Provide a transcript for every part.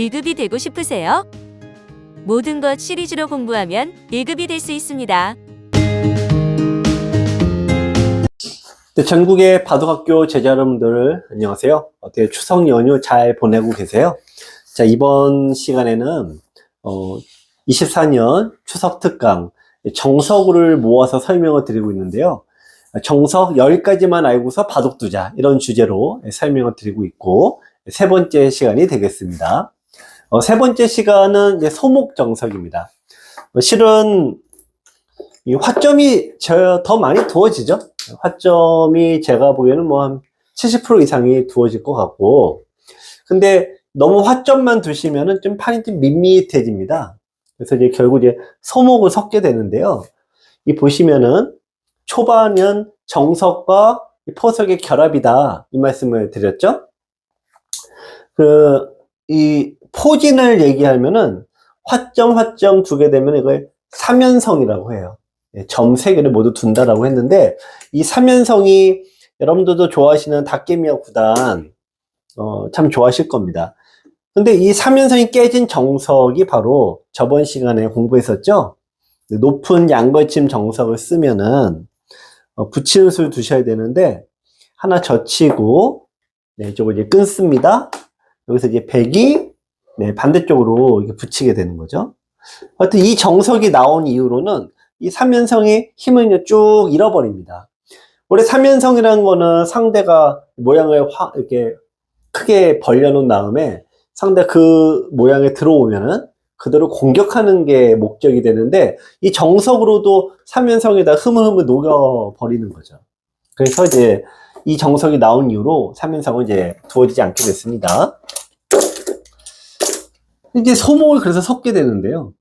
1급이 되고 싶으세요? 모든 것 시리즈로 공부하면 1급이 될 수 있습니다. 네, 전국의 바둑학교 제자 여러분들 안녕하세요. 어떻게 추석 연휴 잘 보내고 계세요? 자, 이번 시간에는 24년 추석 특강 정석을 모아서 설명을 드리고 있는데요. 정석 10가지만 알고서 바둑 두자, 이런 주제로 설명을 드리고 있고, 세 번째 시간이 되겠습니다. 세 번째 시간은 이제 소목 정석입니다. 실은 이 화점이 더 많이 두어지죠. 화점이 제가 보기에는 뭐 한 70% 이상이 두어질 것 같고, 근데 너무 화점만 두시면은 좀 판이 좀 밋밋해집니다. 그래서 이제 결국 이제 소목을 섞게 되는데요. 이 보시면은 초반은 정석과 포석의 결합이다, 이 말씀을 드렸죠. 이 포진을 얘기하면은 화점 두게 되면 이걸 삼연성이라고 해요. 점 3개를 모두 둔다라고 했는데, 이 삼연성이 여러분들도 좋아하시는 닭개미와 구단 참 좋아하실 겁니다. 근데 이 삼연성이 깨진 정석이 바로 저번 시간에 공부했었죠. 높은 양걸침 정석을 쓰면은 붙이는 수를 두셔야 되는데, 하나 젖히고 이쪽을 이제 끊습니다. 여기서 이제 백이 반대쪽으로 이렇게 붙이게 되는 거죠. 하여튼 이 정석이 나온 이후로는 이 삼연성의 힘을 쭉 잃어버립니다. 원래 삼연성이라는 거는 상대가 모양을 이렇게 크게 벌려놓은 다음에 상대가 그 모양에 들어오면은 그대로 공격하는 게 목적이 되는데, 이 정석으로도 삼연성에다 흐물흐물 녹여버리는 거죠. 그래서 이제 이 정석이 나온 이후로 삼연성은 이제 두어지지 않게 됐습니다. 이제 소목을 그래서 섞게 되는데요.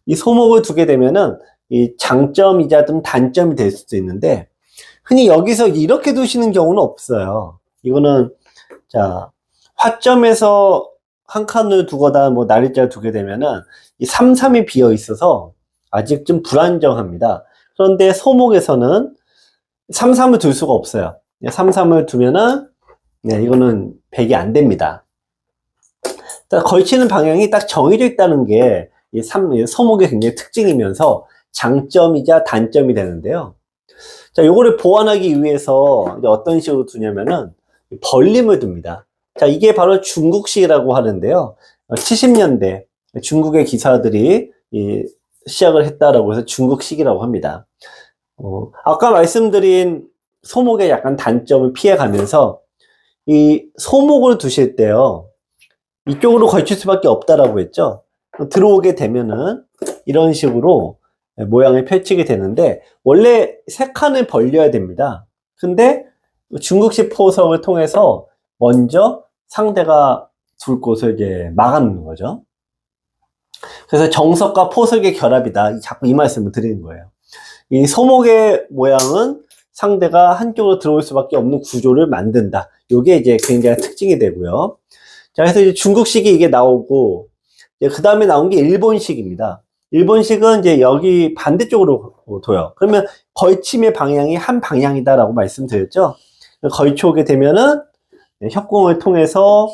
이 소목을 두게 되면은 이 장점이자 좀 단점이 될 수도 있는데, 흔히 여기서 이렇게 두시는 경우는 없어요. 이거는, 자, 화점에서 한 칸을 두거나 뭐 날짜를 두게 되면은 이 3-3이 비어 있어서 아직 좀 불안정합니다. 그런데 소목에서는 3-3을 둘 수가 없어요. 3-3을 두면은, 이거는 백이 안 됩니다. 걸치는 방향이 딱 정해져 있다는 게 이 소목의 굉장히 특징이면서 장점이자 단점이 되는데요. 자, 요거를 보완하기 위해서 이제 어떤 식으로 두냐면은 벌림을 둡니다. 자, 이게 바로 중국식이라고 하는데요. 70년대 중국의 기사들이 시작을 했다라고 해서 중국식이라고 합니다. 아까 말씀드린 소목의 약간 단점을 피해가면서 이 소목을 두실 때요, 이쪽으로 걸칠 수밖에 없다라고 했죠. 들어오게 되면은 이런 식으로 모양을 펼치게 되는데, 원래 3칸을 벌려야 됩니다. 근데 중국식 포석을 통해서 먼저 상대가 둘 곳을 이제 막아놓는 거죠. 그래서 정석과 포석의 결합이다, 자꾸 이 말씀을 드리는 거예요. 이 소목의 모양은 상대가 한쪽으로 들어올 수밖에 없는 구조를 만든다. 이게 이제 굉장히 특징이 되고요. 자, 그래서 이제 중국식이 이게 나오고, 그 다음에 나온 게 일본식입니다. 일본식은 이제 여기 반대쪽으로 둬요. 그러면 걸침의 방향이 한 방향이다라고 말씀드렸죠. 걸쳐 오게 되면은 협공을 통해서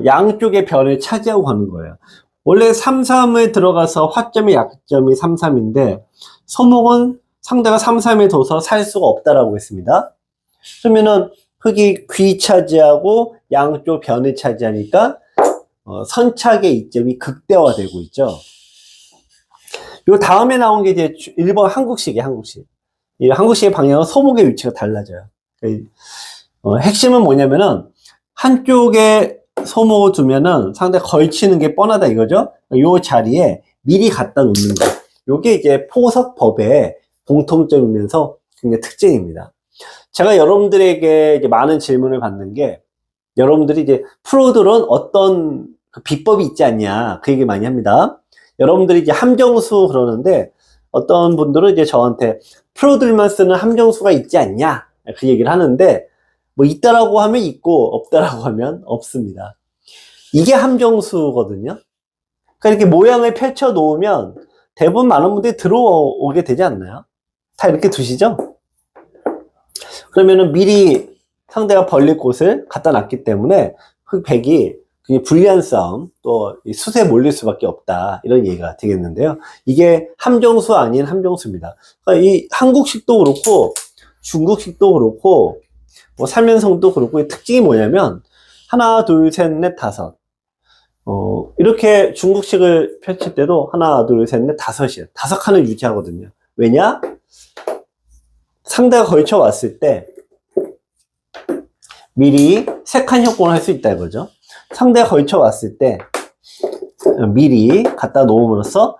양쪽의 변을 차지하고 가는 거예요. 원래 3-3에 들어가서 화점의 약점이 3-3인데, 소목은 상대가 3-3에 둬서 살 수가 없다라고 했습니다. 그러면은 흙이 귀 차지하고 양쪽 변을 차지하니까 선착의 이점이 극대화되고 있죠. 요 다음에 나온 게 이제 일본 한국식이에요, 한국식. 이 한국식의 방향은 소목의 위치가 달라져요. 핵심은 뭐냐면은 한쪽에 소목을 두면은 상대 걸치는 게 뻔하다 이거죠. 요 자리에 미리 갖다 놓는 거. 요게 이제 포석법의 공통점이면서 굉장히 특징입니다. 제가 여러분들에게 이제 많은 질문을 받는 게, 여러분들이 이제 프로들은 어떤 비법이 있지 않냐, 그 얘기 많이 합니다. 여러분들이 이제 함정수 그러는데, 어떤 분들은 이제 저한테 프로들만 쓰는 함정수가 있지 않냐, 그 얘기를 하는데, 뭐 있다라고 하면 있고 없다라고 하면 없습니다. 이게 함정수거든요. 그러니까 이렇게 모양을 펼쳐 놓으면 대부분 많은 분들이 들어오게 되지 않나요? 다 이렇게 두시죠? 그러면은 미리 상대가 벌릴 곳을 갖다 놨기 때문에 흑백이 굉장히 불리한 싸움, 또 이 숯에 몰릴 수밖에 없다. 이런 얘기가 되겠는데요. 이게 함정수 아닌 함정수입니다. 그러니까 이 한국식도 그렇고 중국식도 그렇고 뭐 삼연성도 그렇고 이 특징이 뭐냐면 하나, 둘, 셋, 넷, 다섯. 이렇게 중국식을 펼칠 때도 하나, 둘, 셋, 넷, 다섯이에요. 다섯 칸을 유지하거든요. 왜냐? 상대가 걸쳐 왔을 때 미리 세 칸 협공을 할 수 있다 이거죠. 상대가 걸쳐 왔을 때 미리 갖다 놓음으로써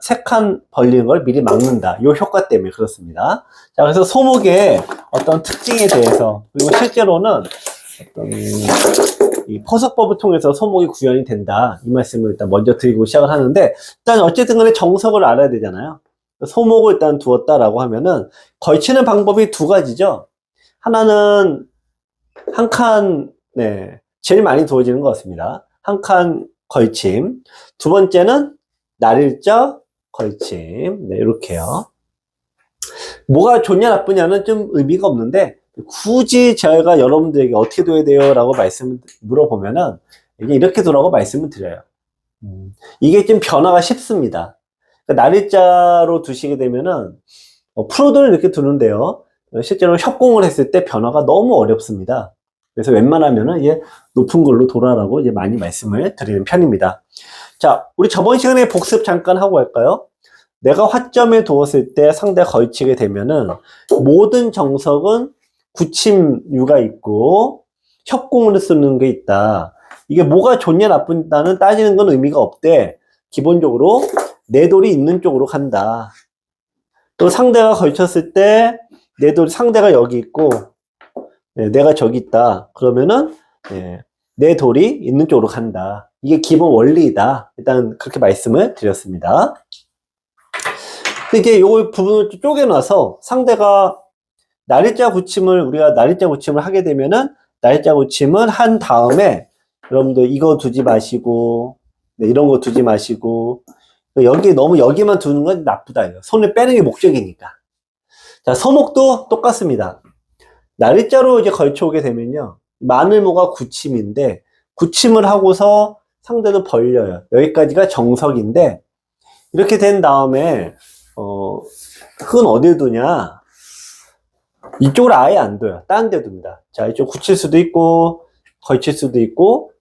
세 칸 벌리는 걸 미리 막는다. 이 효과 때문에 그렇습니다. 자, 그래서 소목의 어떤 특징에 대해서, 그리고 실제로는 어떤 이 포석법을 통해서 소목이 구현이 된다. 이 말씀을 일단 먼저 드리고 시작을 하는데, 일단 어쨌든 간에 정석을 알아야 되잖아요. 소목을 일단 두었다라고 하면은 걸치는 방법이 두 가지죠. 하나는 한 칸, 네, 제일 많이 두어지는 것 같습니다. 한 칸 걸침. 두 번째는 날일자 걸침. 네, 이렇게요. 뭐가 좋냐 나쁘냐는 좀 의미가 없는데, 굳이 제가 여러분들에게 어떻게 둬야 돼요? 라고 물어보면은, 이렇게 두라고 말씀을 드려요. 이게 좀 변화가 쉽습니다. 그러니까 날일자로 두시게 되면은, 프로들은 이렇게 두는데요. 실제로 협공을 했을 때 변화가 너무 어렵습니다. 그래서 웬만하면은 이제 높은 걸로 돌아라고 이제 많이 말씀을 드리는 편입니다. 자, 우리 저번 시간에 복습 잠깐 하고 갈까요? 내가 화점에 두었을 때 상대가 걸치게 되면은 모든 정석은 굳힘유가 있고 협공을 쓰는 게 있다. 이게 뭐가 좋냐 나쁘다는 따지는 건 의미가 없대. 기본적으로 내 돌이 있는 쪽으로 간다. 또 상대가 걸쳤을 때 내 돌이 상대가 여기 있고 내가 저기 있다. 그러면은 내 돌이 있는 쪽으로 간다. 이게 기본 원리이다. 일단 그렇게 말씀을 드렸습니다. 근데 이제 요 부분을 쪼개놔서 상대가 우리가 날일자 굳힘을 하게 되면은 날일자 굳힘을 한 다음에 여러분들 이거 두지 마시고 이런 거 두지 마시고 여기만 두는 건 나쁘다. 손을 빼는 게 목적이니까. 자, 서목도 똑같습니다. 날일자로 이제 걸쳐오게 되면요. 마늘모가 굳힘인데, 굳힘을 하고서 상대도 벌려요. 여기까지가 정석인데, 이렇게 된 다음에, 흙은 어딜 두냐? 이쪽으로 아예 안 둬요. 다른 데 둡니다. 자, 이쪽 굳힐 수도 있고, 걸칠 수도 있고,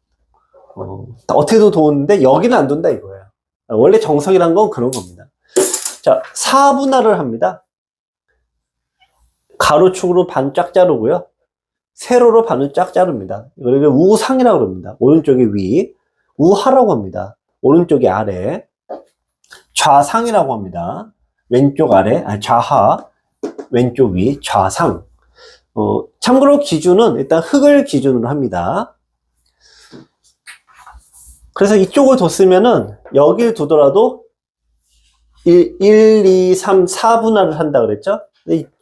어떻게도 도는데, 여기는 안 둔다 이거예요. 원래 정석이란 건 그런 겁니다. 자, 사분할을 합니다. 가로축으로 반 쫙 자르고요. 세로로 반을 쫙 자릅니다. 이걸 우상이라고 합니다. 오른쪽이 위, 우하라고 합니다. 오른쪽이 아래, 좌상이라고 합니다. 왼쪽 아래, 좌하, 왼쪽 위, 좌상. 참고로 기준은 일단 흙을 기준으로 합니다. 그래서 이쪽을 뒀으면은 여길 두더라도 1, 2, 3, 4분할을 한다 그랬죠?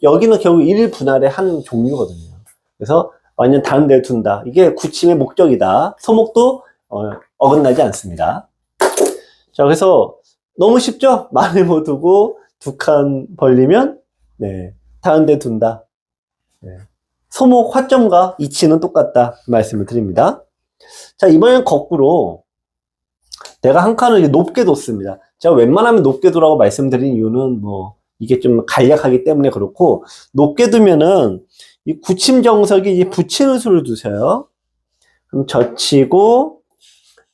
여기는 결국 1분할의 한 종류거든요. 그래서 완전 다른 데를 둔다. 이게 굳힘의 목적이다. 소목도 어긋나지 않습니다. 자, 그래서 너무 쉽죠? 마늘모 두고 두 칸 벌리면 다른 데 둔다. 소목 화점과 이치는 똑같다. 말씀을 드립니다. 자, 이번엔 거꾸로 내가 한 칸을 높게 뒀습니다. 제가 웬만하면 높게 두라고 말씀드린 이유는 이게 좀 간략하기 때문에 그렇고, 높게 두면은 이 굳힘 정석이 이제 붙이는 수를 두세요. 그럼 젖히고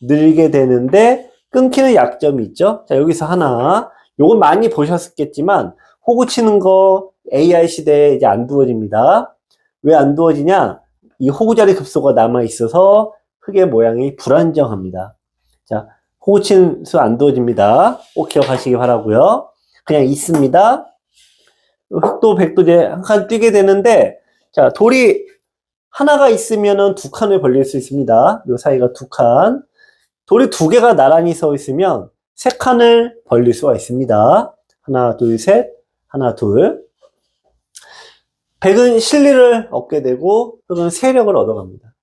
늘게 되는데 끊기는 약점이 있죠. 자, 여기서 하나. 요건 많이 보셨겠지만 호구 치는 거 AI 시대에 이제 안 두어집니다. 왜 안 두어지냐? 이 호구 자리 급소가 남아 있어서 흙의 모양이 불안정합니다. 자, 호구 치는 수 안 두어집니다. 꼭 기억하시기 바라고요. 그냥 있습니다. 흑도 백도 이제 한 칸 뛰게 되는데, 자, 돌이 하나가 있으면은 두 칸을 벌릴 수 있습니다. 요 사이가 두 칸. 돌이 두 개가 나란히 서 있으면 세 칸을 벌릴 수가 있습니다. 하나, 둘, 셋. 하나, 둘. 백은 실리를 얻게 되고, 흑은 세력을 얻어갑니다.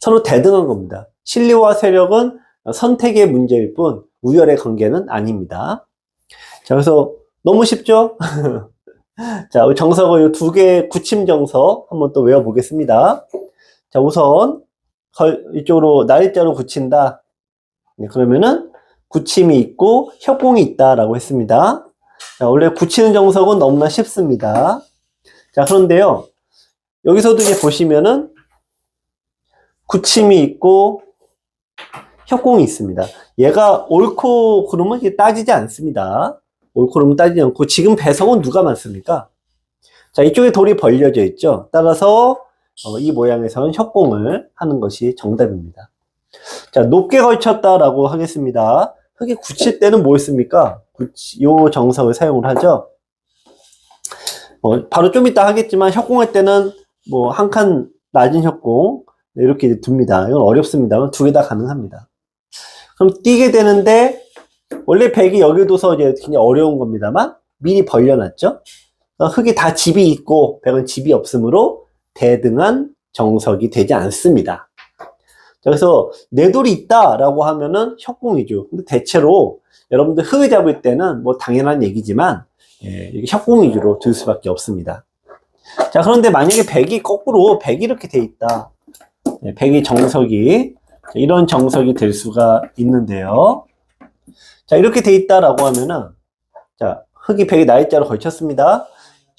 서로 대등한 겁니다. 실리와 세력은 선택의 문제일 뿐, 우열의 관계는 아닙니다. 자, 그래서 너무 쉽죠? 자, 정석을 이 두 개의 굳힘 정석 한번 또 외워보겠습니다. 자, 우선 이쪽으로 날짜로 굳힌다. 네, 그러면은 굳힘이 있고 협공이 있다라고 했습니다. 자, 원래 굳히는 정석은 너무나 쉽습니다. 자, 그런데요. 여기서도 이제 보시면은 굳힘이 있고 협공이 있습니다. 얘가 옳고 그름은 이게 따지지 않습니다. 옳고 그름은 따지지 않고 지금 배석은 누가 많습니까? 자, 이쪽에 돌이 벌려져 있죠. 따라서 이 모양에서는 협공을 하는 것이 정답입니다. 자, 높게 걸쳤다라고 하겠습니다. 흙이 굳힐 때는 뭐 했습니까? 요 정석을 사용을 하죠. 바로 좀 이따 하겠지만 협공할 때는 뭐 한 칸 낮은 협공 이렇게 이제 둡니다. 이건 어렵습니다. 두 개 다 가능합니다. 그럼 띄게 되는데 원래 백이 여기 둬서 이제 굉장히 어려운 겁니다만 미리 벌려놨죠. 흙이 다 집이 있고 백은 집이 없으므로 대등한 정석이 되지 않습니다. 그래서 내 돌이 있다라고 하면은 협공이죠. 근데 대체로 여러분들 흙을 잡을 때는 뭐 당연한 얘기지만 이게 협공 위주로 들 수밖에 없습니다. 자, 그런데 만약에 백이 거꾸로 백이 이렇게 돼 있다. 백이 정석이 이런 정석이 될 수가 있는데요. 자, 이렇게 돼 있다라고 하면은 자, 흙이 백이 날짜로 걸쳤습니다.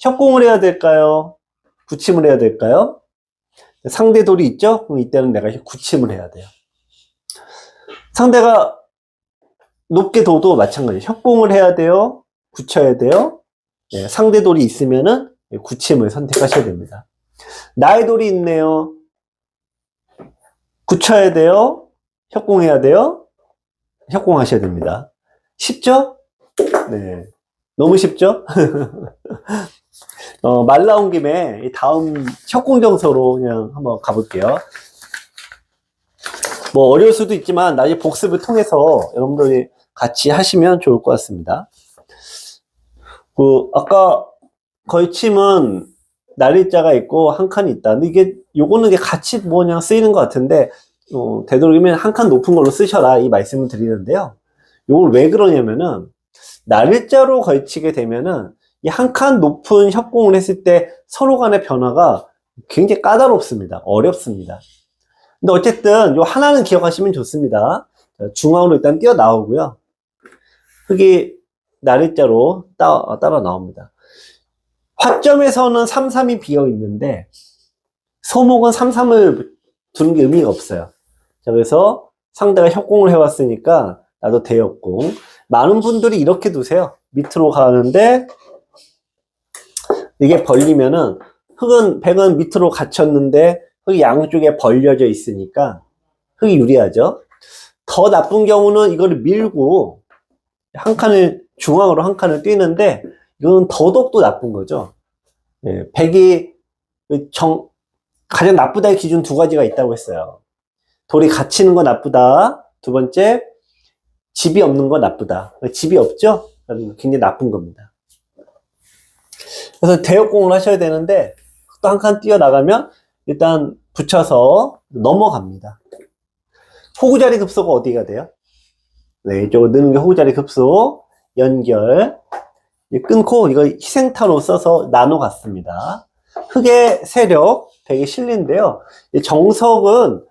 협공을 해야 될까요? 굳힘을 해야 될까요? 상대 돌이 있죠? 그럼 이때는 내가 굳힘을 해야 돼요. 상대가 높게 둬도 마찬가지예요. 협공을 해야 돼요? 굳혀야 돼요? 네, 상대 돌이 있으면은 굳힘을 선택하셔야 됩니다. 나의 돌이 있네요. 굳혀야 돼요? 협공해야 돼요? 협공하셔야 됩니다. 쉽죠? 네. 너무 쉽죠? 말 나온 김에 다음 협공정서로 그냥 한번 가볼게요. 뭐 어려울 수도 있지만 나중에 복습을 통해서 여러분들이 같이 하시면 좋을 것 같습니다. 아까 걸침은 날일자가 있고 한 칸이 있다. 근데 요거는 같이 그냥 쓰이는 것 같은데, 되도록이면 한 칸 높은 걸로 쓰셔라 이 말씀을 드리는데요. 요걸 왜 그러냐면은, 날일자로 걸치게 되면은, 이 한 칸 높은 협공을 했을 때 서로 간의 변화가 굉장히 까다롭습니다. 어렵습니다. 근데 어쨌든 요 하나는 기억하시면 좋습니다. 중앙으로 일단 뛰어 나오고요. 흙이 날일자로 따라 나옵니다. 화점에서는 3, 3이 비어 있는데 소목은 3, 3을 두는 게 의미가 없어요. 자, 그래서 상대가 협공을 해왔으니까 나도 대협공. 많은 분들이 이렇게 두세요. 밑으로 가는데 이게 벌리면은 백은 밑으로 갇혔는데 흙이 양쪽에 벌려져 있으니까 흙이 유리하죠. 더 나쁜 경우는 이거를 밀고 중앙으로 한 칸을 뛰는데 이건 더더욱도 나쁜 거죠. 백이 가장 나쁘다의 기준 두 가지가 있다고 했어요. 돌이 갇히는 거 나쁘다. 두 번째, 집이 없는 거 나쁘다. 집이 없죠? 굉장히 나쁜 겁니다. 그래서 대역공을 하셔야 되는데 또 한 칸 뛰어나가면 일단 붙여서 넘어갑니다. 호구자리 급소가 어디가 돼요? 네, 이쪽으로 넣는 게 호구자리 급소. 연결. 끊고 이거 희생타로 써서 나눠 갔습니다. 흙의 세력, 백이 실린데요. 정석은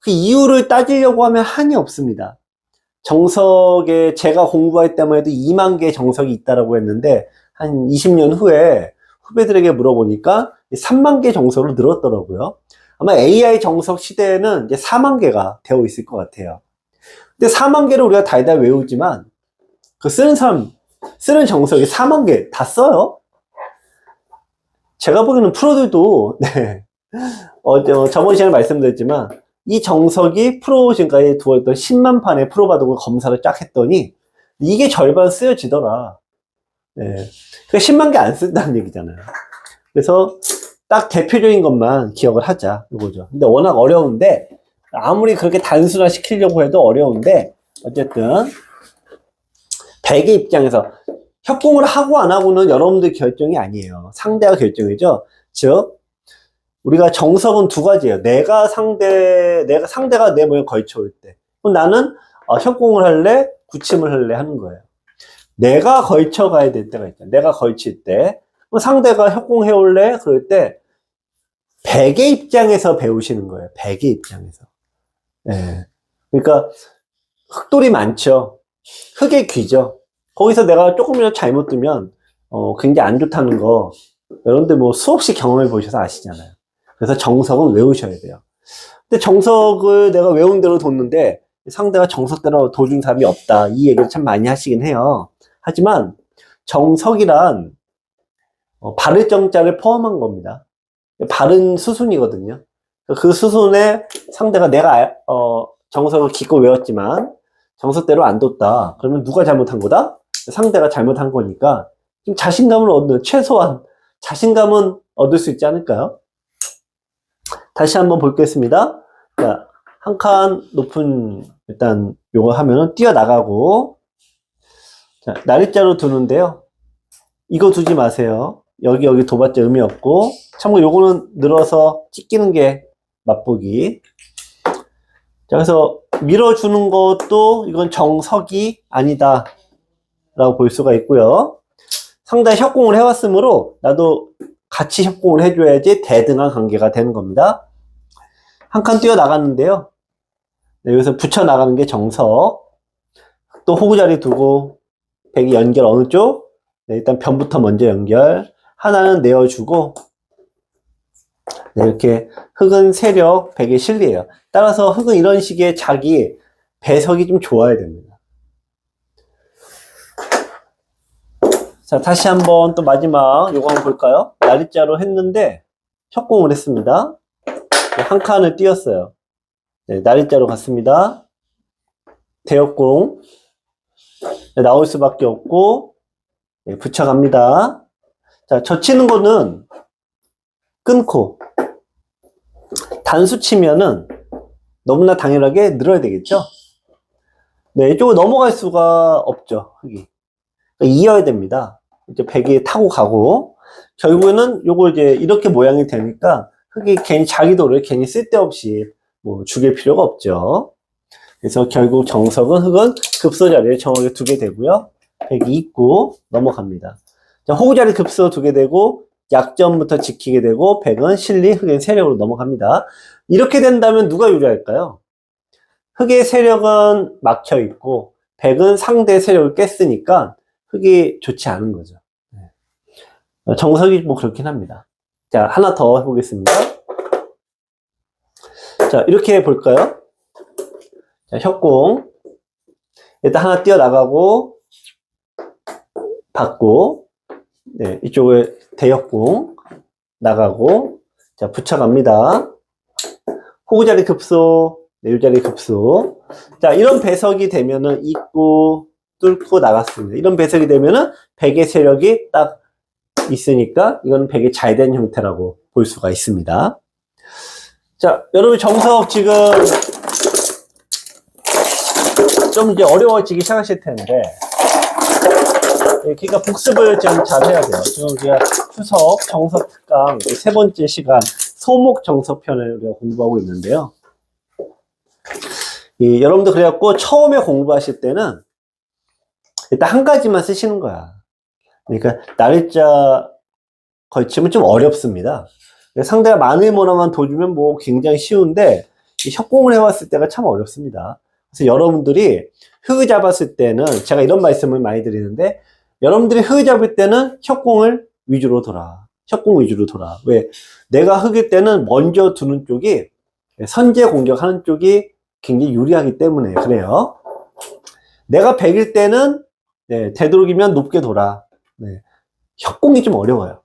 그 이유를 따지려고 하면 한이 없습니다. 정석에 제가 공부할 때만 해도 2만 개의 정석이 있다라고 했는데 한 20년 후에 후배들에게 물어보니까 3만 개 정석으로 늘었더라고요. 아마 AI 정석 시대에는 이제 4만 개가 되어 있을 것 같아요. 근데 4만 개를 우리가 달달 외우지만 그 쓰는 정석이 4만 개 다 써요? 제가 보기에는 프로들도, 네. 저번 시간에 말씀드렸지만, 이 정석이 프로 지금까지 두었던 10만 판의 프로 바둑을 검사를 쫙 했더니, 이게 절반 쓰여지더라. 네. 그러니까 10만 개 안 쓴다는 얘기잖아요. 그래서 딱 대표적인 것만 기억을 하자. 이거죠. 근데 워낙 어려운데, 아무리 그렇게 단순화 시키려고 해도 어려운데, 어쨌든, 백의 입장에서 협공을 하고 안 하고는 여러분들 결정이 아니에요. 상대가 결정이죠. 즉 우리가 정석은 두 가지예요. 상대가 내 몸에 걸쳐올 때 그럼 나는 협공을 할래? 굳힘을 할래? 하는 거예요. 내가 걸쳐 가야 될 때가 있잖아. 내가 걸칠 때 그럼 상대가 협공해 올래? 그럴 때 백의 입장에서 배우시는 거예요. 백의 입장에서. 예. 그러니까 흑돌이 많죠. 흑의 귀죠. 거기서 내가 조금이라도 잘못 두면 굉장히 안 좋다는 거 여러분들 뭐 수없이 경험해 보셔서 아시잖아요. 그래서 정석은 외우셔야 돼요. 근데 정석을 내가 외운 대로 뒀는데 상대가 정석대로 둬준 사람이 없다. 이 얘기를 참 많이 하시긴 해요. 하지만 정석이란 바를 정자를 포함한 겁니다. 바른 수순이거든요. 그 수순에 상대가 내가 정석을 기껏 외웠지만 정석대로 안 뒀다. 그러면 누가 잘못한 거다? 상대가 잘못한 거니까 좀 자신감을 얻는, 최소한 자신감은 얻을 수 있지 않을까요? 다시 한번 보겠습니다. 자, 한 칸 높은 일단 요거 하면은 뛰어나가고, 자, 나리자로 두는데요. 이거 두지 마세요. 여기 둬봤자 의미 없고, 참고 요거는 늘어서 찢기는 게 맛보기. 자, 그래서 밀어주는 것도 이건 정석이 아니다 라고 볼 수가 있고요. 상당히 협공을 해왔으므로 나도 같이 협공을 해줘야지 대등한 관계가 되는 겁니다. 한 칸 뛰어나갔는데요. 네, 여기서 붙여나가는 게 정석. 또 호구 자리 두고 백이 연결 어느 쪽? 네, 일단 변부터 먼저 연결. 하나는 내어주고, 네, 이렇게 흑은 세력, 백의 실리예요. 따라서 흑은 이런 식의 자기 배석이 좀 좋아야 됩니다. 자, 다시 한번 또 마지막 요거 한번 볼까요? 나리자로 했는데 협공을 했습니다. 네, 한 칸을 띄었어요. 네, 나리자로 갔습니다. 대역공. 네, 나올 수밖에 없고, 네, 붙여갑니다. 자, 젖히는 거는 끊고, 단수 치면은 너무나 당연하게 늘어야 되겠죠? 네, 이쪽으로 넘어갈 수가 없죠, 흑이. 그러니까 이어야 됩니다. 이제 백이 타고 가고, 결국에는 요거 이제 이렇게 모양이 되니까 흑이 괜히 자기 돌을 괜히 쓸데없이 뭐 죽일 필요가 없죠. 그래서 결국 정석은 흑은 급소 자리에 정확하게 두게 되고요. 백이 있고 넘어갑니다. 자, 호구 자리 급소 두게 되고 약점부터 지키게 되고 백은 실리, 흑은 세력으로 넘어갑니다. 이렇게 된다면 누가 유리할까요? 흑의 세력은 막혀 있고 백은 상대 세력을 깼으니까 흑이 좋지 않은 거죠. 정석이 뭐 그렇긴 합니다. 자, 하나 더 해보겠습니다. 자, 이렇게 볼까요? 자, 협공. 일단 하나 뛰어나가고, 받고, 네, 이쪽에 대역공 나가고, 자, 붙여갑니다. 호구자리 급소, 네, 요자리 급소. 자, 이런 배석이 되면은 입구 뚫고 나갔습니다. 이런 배석이 되면은 백의 세력이 딱 있으니까 이건 백이 잘 된 형태라고 볼 수가 있습니다. 자, 여러분 정석 지금 좀 이제 어려워지기 시작하실 텐데, 그러니까 복습을 좀 잘 해야 돼요. 지금 우리가 추석 정석 특강 세 번째 시간 소목 정석편을 우리가 공부하고 있는데요. 여러분들 그래갖고 처음에 공부하실 때는 일단 한 가지만 쓰시는 거야. 그러니까 날짜 걸치면 좀 어렵습니다. 상대가 마늘모나만 둬주면 뭐 굉장히 쉬운데 협공을 해왔을 때가 참 어렵습니다. 그래서 여러분들이 흑을 잡았을 때는 제가 이런 말씀을 많이 드리는데, 여러분들이 흑을 잡을 때는 협공을 위주로 둬라. 협공 위주로 둬라. 왜? 내가 흑일 때는 먼저 두는 쪽이 선제 공격하는 쪽이 굉장히 유리하기 때문에 그래요. 내가 백일 때는 네, 되도록이면 높게 둬라. 네, 협공이 좀 어려워요.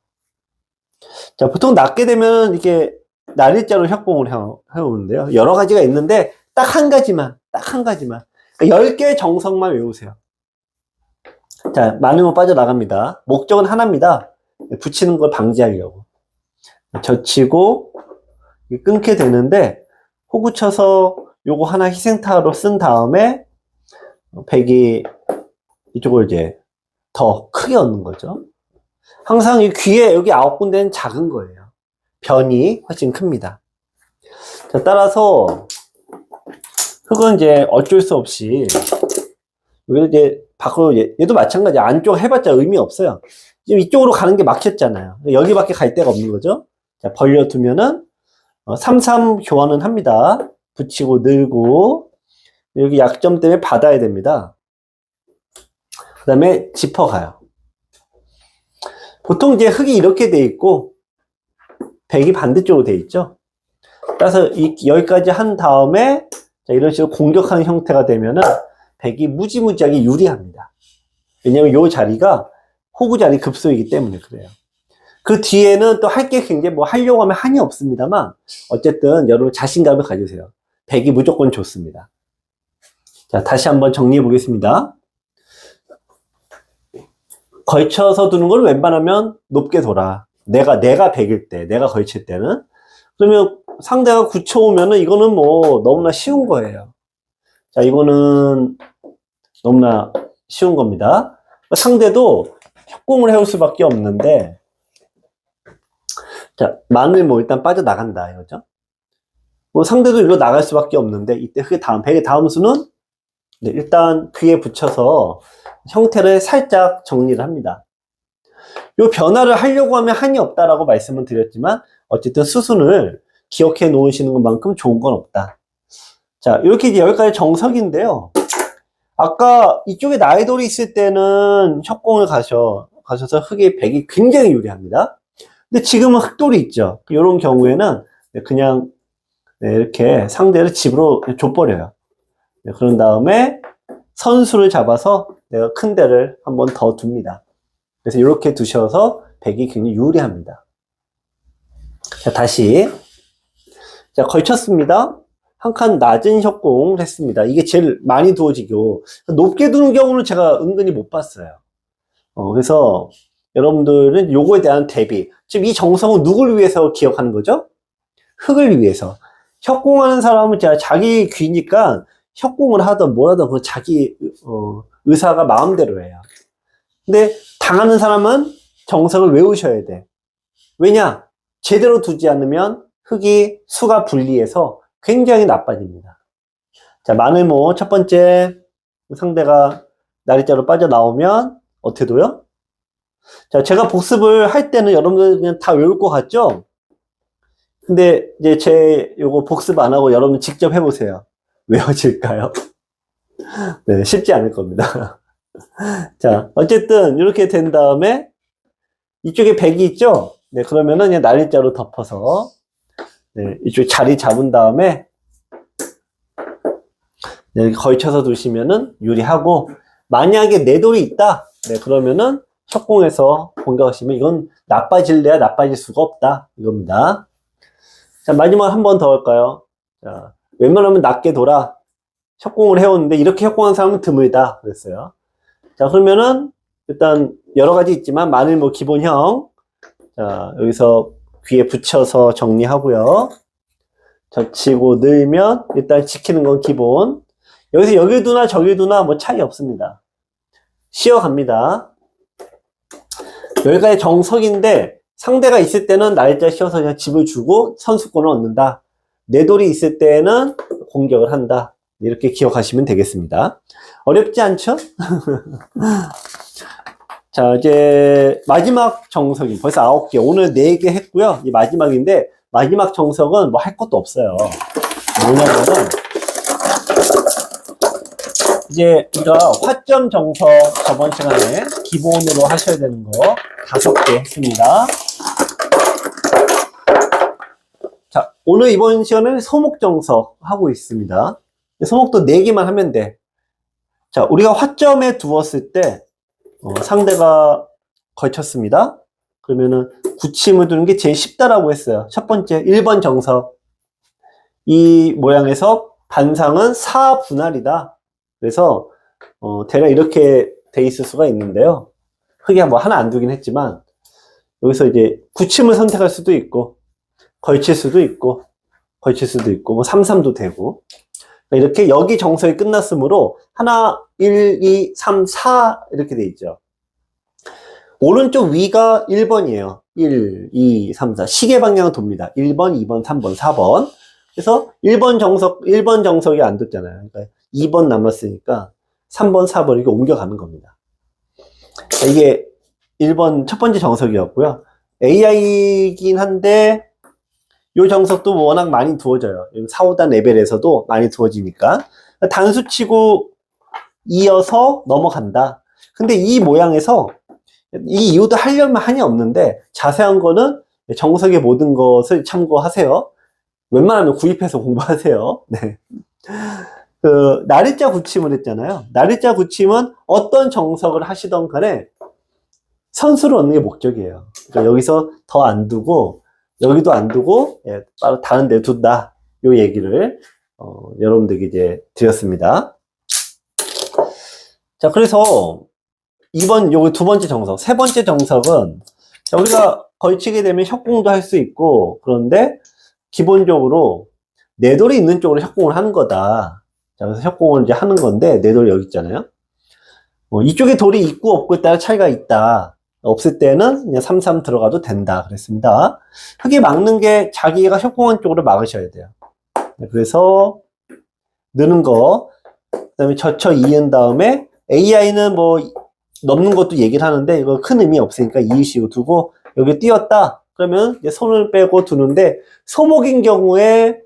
자, 보통 낮게 되면 이게 날일자로 협공을 해오는데요. 여러 가지가 있는데 딱 한 가지만. 10개의 정석만 외우세요. 자, 많으면 빠져나갑니다. 목적은 하나입니다. 붙이는 걸 방지하려고. 젖히고 끊게 되는데 호구 쳐서 요거 하나 희생타로 쓴 다음에 백이 이쪽을 이제 더 크게 얻는 거죠. 항상 이 귀에 여기 9군데는 작은 거예요. 변이 훨씬 큽니다. 자, 따라서 흑은 이제 어쩔 수 없이 여기를 이제 밖으로 얘도 마찬가지. 안쪽 해봤자 의미 없어요. 지금 이쪽으로 가는 게 막혔잖아요. 여기밖에 갈 데가 없는 거죠. 자, 벌려두면은 3-3 교환은 합니다. 붙이고 늘고, 여기 약점 때문에 받아야 됩니다. 그 다음에 짚어가요. 보통 이제 흙이 이렇게 돼 있고, 백이 반대쪽으로 돼 있죠. 따라서 여기까지 한 다음에, 자, 이런 식으로 공격하는 형태가 되면은, 백이 무지무지하게 유리합니다. 왜냐면 이 자리가 호구 자리 급소이기 때문에 그래요. 그 뒤에는 또 할 게 굉장히 뭐 하려고 하면 한이 없습니다만, 어쨌든 여러분 자신감을 가지세요. 백이 무조건 좋습니다. 자, 다시 한번 정리해 보겠습니다. 걸쳐서 두는 걸 웬만하면 높게 둬라. 내가 100일 때, 내가 걸칠 때는. 그러면 상대가 9쳐 오면은 이거는 뭐 너무나 쉬운 거예요. 자, 이거는 너무나 쉬운 겁니다. 상대도 협공을 해올 수밖에 없는데, 자, 마늘 뭐 일단 빠져나간다, 이거죠. 뭐 상대도 일로 나갈 수밖에 없는데, 이때 백의 다음 수는, 네, 일단 귀에 붙여서 형태를 살짝 정리를 합니다. 이 변화를 하려고 하면 한이 없다라고 말씀을 드렸지만, 어쨌든 수순을 기억해 놓으시는 것만큼 좋은 건 없다. 자, 이렇게 이제 여기까지 정석인데요. 아까 이쪽에 나이돌이 있을 때는 협공을 가셔서 흙의 백이 굉장히 유리합니다. 근데 지금은 흑돌이 있죠. 이런 경우에는 그냥 이렇게 상대를 집으로 줘버려요. 그런 다음에 선수를 잡아서 내가 큰 데를 한 번 더 둡니다. 그래서 이렇게 두셔서 백이 굉장히 유리합니다. 자, 다시. 자, 걸쳤습니다. 한 칸 낮은 협공을 했습니다. 이게 제일 많이 두어지고, 높게 두는 경우는 제가 은근히 못 봤어요. 그래서 여러분들은 요거에 대한 대비. 지금 이 정성은 누굴 위해서 기억하는 거죠? 흙을 위해서. 협공하는 사람은 자기 귀니까 협공을 하든 뭘 하든 그 자기 의사가 마음대로 해요. 근데 당하는 사람은 정석을 외우셔야 돼. 왜냐? 제대로 두지 않으면 흙이 수가 분리해서 굉장히 나빠집니다. 자, 마늘모 첫 번째 상대가 나리자로 빠져나오면 어떻게 둬요? 자, 제가 복습을 할 때는 여러분들 그냥 다 외울 것 같죠? 근데 이제 요거 복습 안 하고 여러분 직접 해보세요. 외워질까요? 네, 쉽지 않을 겁니다. 자, 어쨌든 이렇게 된 다음에 이쪽에 백이 있죠? 네, 그러면은 그냥 나리자로 덮어서 네, 이쪽 자리 잡은 다음에 네, 걸쳐서 두시면은 유리하고, 만약에 내돌이 있다, 네, 그러면은 협공해서 공격하시면 이건 나빠질래야 나빠질 수가 없다, 이겁니다. 자, 마지막 한 번 더 할까요? 자, 웬만하면 낮게 돌아. 협공을 해오는데 이렇게 협공한 사람은 드물다 그랬어요. 자, 그러면은 일단 여러 가지 있지만 마늘모 기본형. 자, 여기서 귀에 붙여서 정리하고요. 젖히고 늘면 일단 지키는 건 기본. 여기서 여기 두나 저기 두나 뭐 차이 없습니다. 씌어갑니다. 여기까지 정석인데 상대가 있을 때는 날짜 씌어서 그냥 집을 주고 선수권을 얻는다. 내돌이 있을 때는 공격을 한다. 이렇게 기억하시면 되겠습니다. 어렵지 않죠? 자, 이제 마지막 정석이 벌써 9개. 오늘 4개 했고요. 이 마지막인데 마지막 정석은 뭐 할 것도 없어요. 뭐냐면은 이제 우리가 화점 정석 저번 시간에 기본으로 하셔야 되는 거 5개 했습니다. 자, 오늘 이번 시간에는 소목 정석 하고 있습니다. 소목도 4개만 하면 돼. 자, 우리가 화점에 두었을 때 상대가 걸쳤습니다. 그러면은 굳힘을 두는 게 제일 쉽다라고 했어요. 첫 번째 1번 정석. 이 모양에서 반상은 4분할이다. 그래서 대략 이렇게 돼 있을 수가 있는데요. 흙이 뭐 하나 안 두긴 했지만 여기서 이제 굳힘을 선택할 수도 있고 걸칠 수도 있고 걸칠 수도 있고 뭐 3-3도 되고 이렇게 여기 정석이 끝났으므로 하나, 1, 2, 3, 4 이렇게 돼 있죠. 오른쪽 위가 1번이에요. 1, 2, 3, 4 시계 방향을 돕니다. 1번, 2번, 3번, 4번. 그래서 1번 정석이 안 뒀잖아요. 그러니까 2번 남았으니까 3번, 4번 이렇게 옮겨가는 겁니다. 이게 1번 첫 번째 정석이었고요. AI이긴 한데 요 정석도 워낙 많이 두어져요. 4, 5단 레벨에서도 많이 두어지니까. 단수치고 이어서 넘어간다. 근데 이 모양에서 이 이유도 하려면 한이 없는데 자세한 거는 정석의 모든 것을 참고하세요. 웬만하면 구입해서 공부하세요. 네. 그 나리자 굳힘을 했잖아요. 나리자 굳힘은 어떤 정석을 하시던 간에 선수를 얻는 게 목적이에요. 그러니까 여기서 더 안 두고 여기도 안 두고 바로 다른 데 둔다. 요 얘기를 여러분들에게 이제 드렸습니다. 자, 그래서 이번 요거 두 번째 정석, 세 번째 정석은 우리가 걸치게 되면 협공도 할 수 있고 그런데 기본적으로 내 돌이 있는 쪽으로 협공을 하는 거다. 자, 그래서 협공을 이제 하는 건데 내 돌이 여기 있잖아요. 이쪽에 돌이 있고 없고에 따라 차이가 있다. 없을 때는 그냥 3-3 들어가도 된다 그랬습니다. 흙이 막는 게 자기가 협공한 쪽으로 막으셔야 돼요. 그래서 느는 거, 그 다음에 젖혀 이은 다음에 AI는 뭐 넘는 것도 얘기를 하는데 이거 큰 의미 없으니까 이으시고 두고 여기 띄었다 그러면 이제 손을 빼고 두는데 소목인 경우에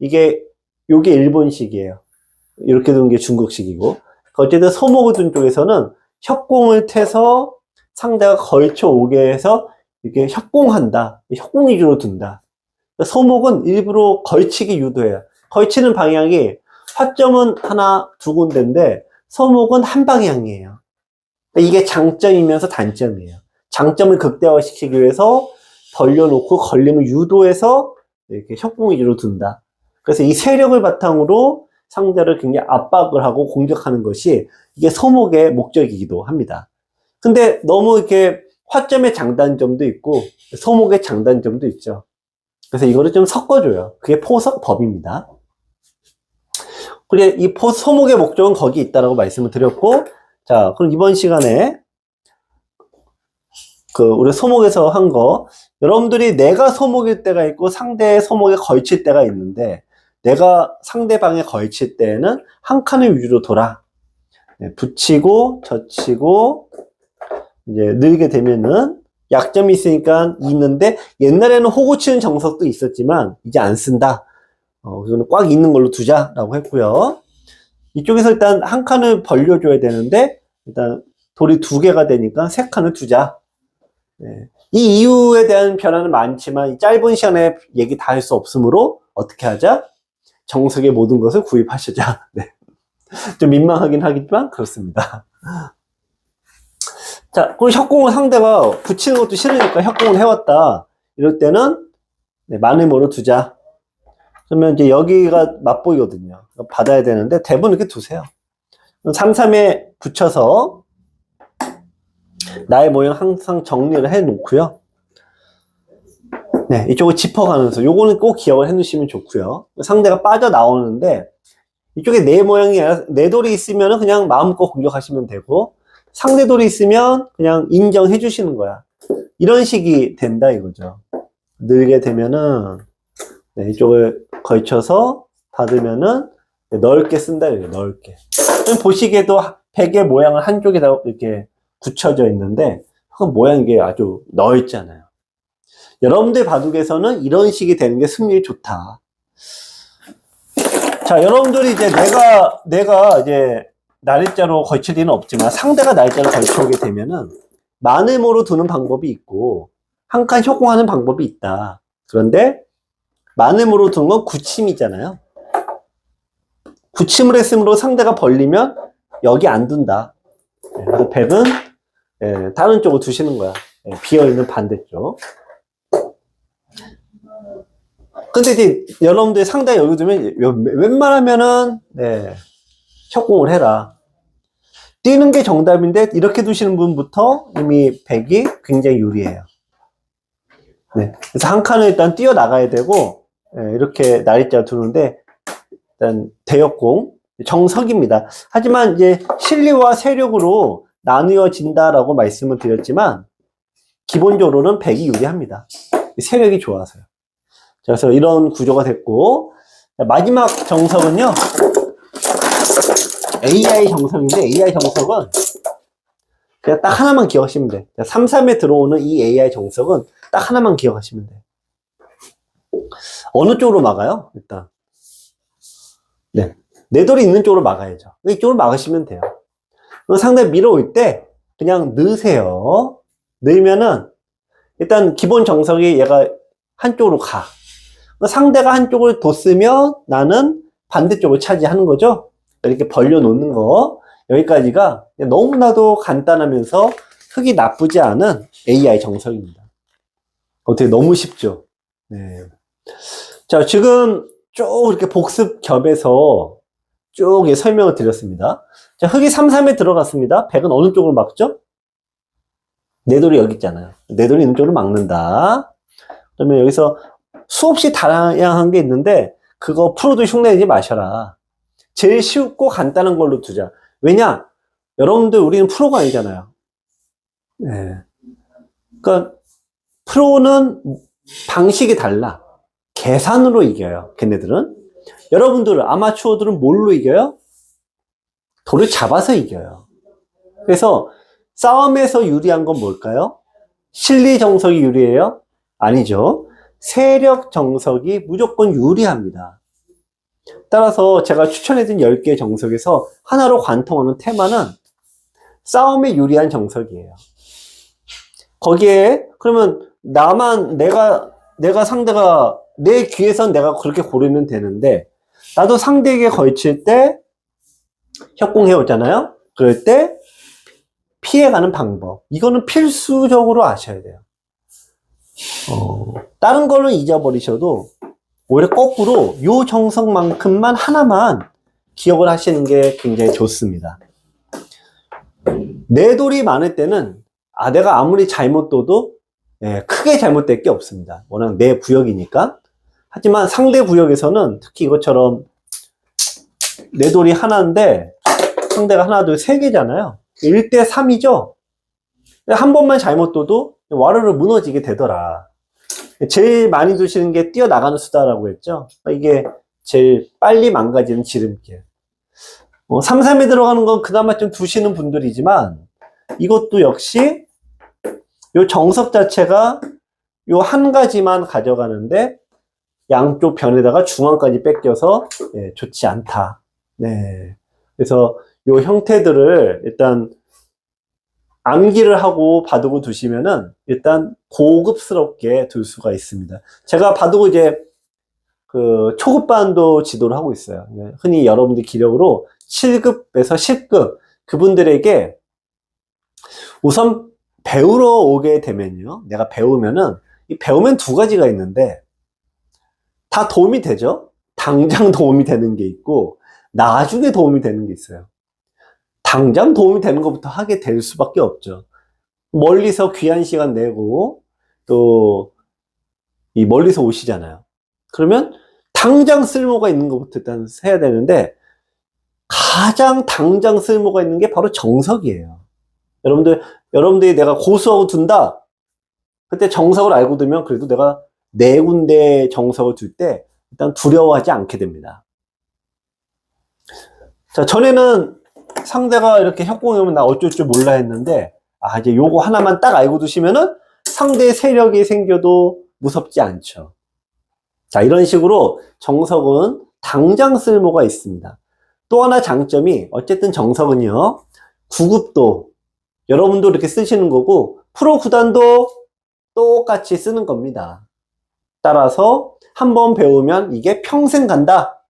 이게 요게 일본식이에요. 이렇게 두는 게 중국식이고 어쨌든 소목을 둔 쪽에서는 협공을 태서 상대가 걸쳐 오게 해서 이렇게 협공한다. 협공 위주로 둔다. 소목은 일부러 걸치기 유도해요. 걸치는 방향이 화점은 하나 두 군데인데 소목은 한 방향이에요. 이게 장점이면서 단점이에요. 장점을 극대화시키기 위해서 벌려놓고 걸림을 유도해서 이렇게 협공 위주로 둔다. 그래서 이 세력을 바탕으로 상대를 굉장히 압박을 하고 공격하는 것이 이게 소목의 목적이기도 합니다. 근데 너무 이렇게 화점의 장단점도 있고 소목의 장단점도 있죠. 그래서 이거를 좀 섞어줘요. 그게 포석법입니다. 그래, 이 소목의 목적은 거기 있다라고 말씀을 드렸고, 자, 그럼 이번 시간에 우리 소목에서 한 거, 여러분들이 내가 소목일 때가 있고 상대의 소목에 걸칠 때가 있는데, 내가 상대방에 걸칠 때는 한 칸을 위주로 돌아. 붙이고, 젖히고, 이제 늘게 되면은 약점이 있으니까 있는데, 옛날에는 호구 치는 정석도 있었지만, 이제 안 쓴다. 이거는 꽉 있는 걸로 두자라고 했고요. 이쪽에서 일단 한 칸을 벌려줘야 되는데, 일단 돌이 두 개가 되니까 세 칸을 두자. 네. 이 이유에 대한 변화는 많지만, 이 짧은 시간에 얘기 다 할 수 없으므로, 어떻게 하자? 정석의 모든 것을 구입하시자. 네. 좀 민망하긴 하겠지만, 그렇습니다. 자, 그럼 협공을 상대가 붙이는 것도 싫으니까 협공을 해왔다. 이럴 때는, 네, 마음으로 두자. 그러면 이제 여기가 맛보이거든요. 받아야 되는데, 대부분 이렇게 두세요. 3-3에 붙여서, 나의 모양 항상 정리를 해 놓고요. 네, 이쪽을 짚어가면서, 요거는 꼭 기억을 해 놓으시면 좋고요. 상대가 빠져나오는데, 이쪽에 내 모양이 아니라 내 돌이 있으면 그냥 마음껏 공격하시면 되고, 상대 돌이 있으면 그냥 인정해 주시는 거야. 이런 식이 된다 이거죠. 늘게 되면은, 네, 이쪽을 걸쳐서 받으면은 넓게 쓴다 이거예요. 넓게. 보시기에도 벽의 모양을 한쪽에다 이렇게 굳혀져 있는데 그 모양이 이게 아주 넓잖아요. 여러분들 바둑에서는 이런 식이 되는 게 승률이 좋다. 자, 여러분들이 이제 내가 이제 날짜로 걸칠 리는 없지만 상대가 날짜로 걸쳐오게 되면은 마음으로 두는 방법이 있고 한 칸 협공하는 방법이 있다. 그런데 마음으로 두는 건 굳힘이잖아요. 굳힘을 했으므로 상대가 벌리면 여기 안 둔다. 그래서 백은 다른 쪽으로 두시는 거야. 비어있는 반대쪽. 근데 이제 여러분들이 상대가 여기 두면 웬만하면은 협공을 해라. 뛰는 게 정답인데 이렇게 두시는 분부터 이미 백이 굉장히 유리해요. 네. 그래서 한 칸을 일단 뛰어 나가야 되고 이렇게 날짜 두는데 일단 대역공 정석입니다. 하지만 이제 실리와 세력으로 나누어진다라고 말씀을 드렸지만 기본적으로는 백이 유리합니다. 세력이 좋아서요. 그래서 이런 구조가 됐고 마지막 정석은요 AI 정석인데 AI 정석은 그냥 딱 하나만 기억하시면 돼. 3-3에 들어오는 이 AI 정석은 딱 하나만 기억하시면 돼. 어느 쪽으로 막아요? 일단. 네. 내 돌이 있는 쪽으로 막아야죠. 이쪽으로 막으시면 돼요. 상대 밀어올 때 그냥 넣으세요. 넣으면은 일단 기본 정석이 얘가 한쪽으로 가. 상대가 한쪽을 뒀으면 나는 반대쪽을 차지하는 거죠. 이렇게 벌려 놓는 거. 여기까지가 너무나도 간단하면서 흙이 나쁘지 않은 AI 정석입니다. 어떻게 너무 쉽죠? 네. 자, 지금 쭉 이렇게 복습 겸해서 쭉 설명을 드렸습니다. 자, 흙이 3-3에 들어갔습니다. 100은 어느 쪽으로 막죠? 내 돌이 여기 있잖아요. 내 돌이 있는 쪽으로 막는다. 그러면 여기서 수없이 다양한 게 있는데 그거 프로도 흉내내지 마셔라. 제일 쉽고 간단한 걸로 두자. 왜냐? 여러분들 우리는 프로가 아니잖아요. 네. 그러니까 프로는 방식이 달라. 계산으로 이겨요. 걔네들은. 여러분들 아마추어들은 뭘로 이겨요? 돌을 잡아서 이겨요. 그래서 싸움에서 유리한 건 뭘까요? 실리 정석이 유리해요? 아니죠. 세력 정석이 무조건 유리합니다. 따라서 제가 추천해준 10개 정석에서 하나로 관통하는 테마는 싸움에 유리한 정석이에요. 거기에 그러면 내가 상대가 내 귀에선 내가 그렇게 고르면 되는데 나도 상대에게 걸칠 때 협공해 오잖아요. 그럴 때 피해가는 방법. 이거는 필수적으로 아셔야 돼요. 다른 거는 잊어버리셔도 오히려 거꾸로 요 정석만큼만 하나만 기억을 하시는 게 굉장히 좋습니다. 내 돌이 많을 때는 내가 아무리 잘못 둬도 크게 잘못될 게 없습니다. 워낙 내 구역이니까. 하지만 상대 구역에서는 특히 이것처럼 내 돌이 하나인데 상대가 하나, 둘, 세 개잖아요. 1대 3이죠. 한 번만 잘못 둬도 와르르 무너지게 되더라. 제일 많이 두시는 게 뛰어나가는 수다라고 했죠. 이게 제일 빨리 망가지는 지름길. 3-3에 들어가는 건 그나마 좀 두시는 분들이지만 이것도 역시 요 정석 자체가 요 한 가지만 가져가는데 양쪽 변에다가 중앙까지 뺏겨서 좋지 않다. 네. 그래서 요 형태들을 일단 암기를 하고 바둑을 두시면은 일단 고급스럽게 둘 수가 있습니다. 제가 바둑을 이제 그 초급반도 지도를 하고 있어요. 흔히 여러분들 기력으로 7급에서 10급 그분들에게 우선 배우러 오게 되면요. 내가 배우면은 배우면 두 가지가 있는데 다 도움이 되죠. 당장 도움이 되는 게 있고 나중에 도움이 되는 게 있어요. 당장 도움이 되는 것부터 하게 될 수밖에 없죠. 멀리서 귀한 시간 내고 또 이 멀리서 오시잖아요. 그러면 당장 쓸모가 있는 것부터 일단 해야 되는데 가장 당장 쓸모가 있는 게 바로 정석이에요. 여러분들이 내가 고수하고 둔다. 그때 정석을 알고 두면 그래도 내가 네 군데 정석을 둘 때 일단 두려워하지 않게 됩니다. 자, 전에는 상대가 이렇게 협공이 오면 나 어쩔 줄 몰라 했는데 이제 요거 하나만 딱 알고 두시면은 상대의 세력이 생겨도 무섭지 않죠. 자, 이런 식으로 정석은 당장 쓸모가 있습니다. 또 하나 장점이 어쨌든 정석은요 9급도 여러분도 이렇게 쓰시는 거고 프로 구단도 똑같이 쓰는 겁니다. 따라서 한번 배우면 이게 평생 간다.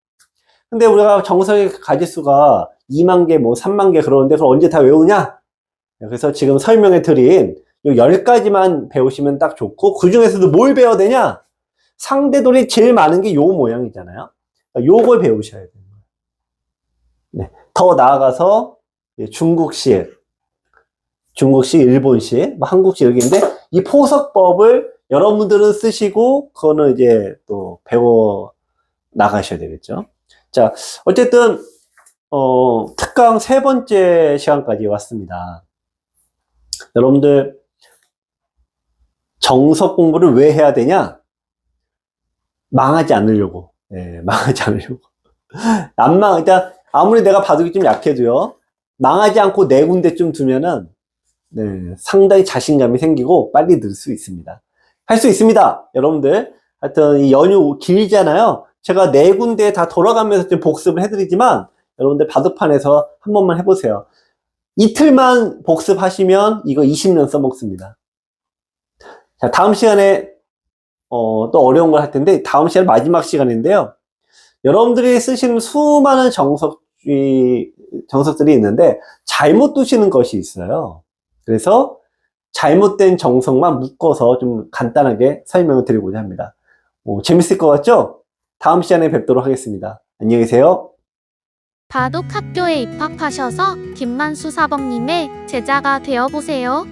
근데 우리가 정석의 가지수가 2만 개, 뭐 3만 개 그러는데 그걸 언제 다 외우냐? 그래서 지금 설명해 드린 요 10가지만 배우시면 딱 좋고 그 중에서도 뭘 배워야 되냐? 상대돌이 제일 많은 게 요 모양이잖아요. 요걸 배우셔야 돼요. 네. 더 나아가서 중국식, 일본식, 뭐 한국식 이렇게 있는데 이 포석법을 여러분들은 쓰시고 그거는 이제 또 배워 나가셔야 되겠죠. 자, 어쨌든 특강 3번째 시간까지 왔습니다. 여러분들 정석 공부를 왜 해야 되냐? 망하지 않으려고. 망하지 않으려고. 일단 아무리 내가 바둑이 좀 약해도요. 망하지 않고 네 군데쯤 두면은 상당히 자신감이 생기고 빨리 늘 수 있습니다. 할 수 있습니다. 여러분들 하여튼 이 연휴 길잖아요. 제가 4군데 다 돌아가면서 좀 복습을 해드리지만 여러분들 바둑판에서 한 번만 해보세요. 이틀만 복습하시면 이거 20년 써먹습니다. 자, 다음 시간에 또 어려운 걸 할 텐데 다음 시간 마지막 시간인데요. 여러분들이 쓰시는 수많은 정석들이 있는데 잘못 두시는 것이 있어요. 그래서 잘못된 정석만 묶어서 좀 간단하게 설명을 드리고자 합니다. 재밌을 것 같죠? 다음 시간에 뵙도록 하겠습니다. 안녕히 계세요. 바둑학교에 입학하셔서 김만수 사범님의 제자가 되어보세요.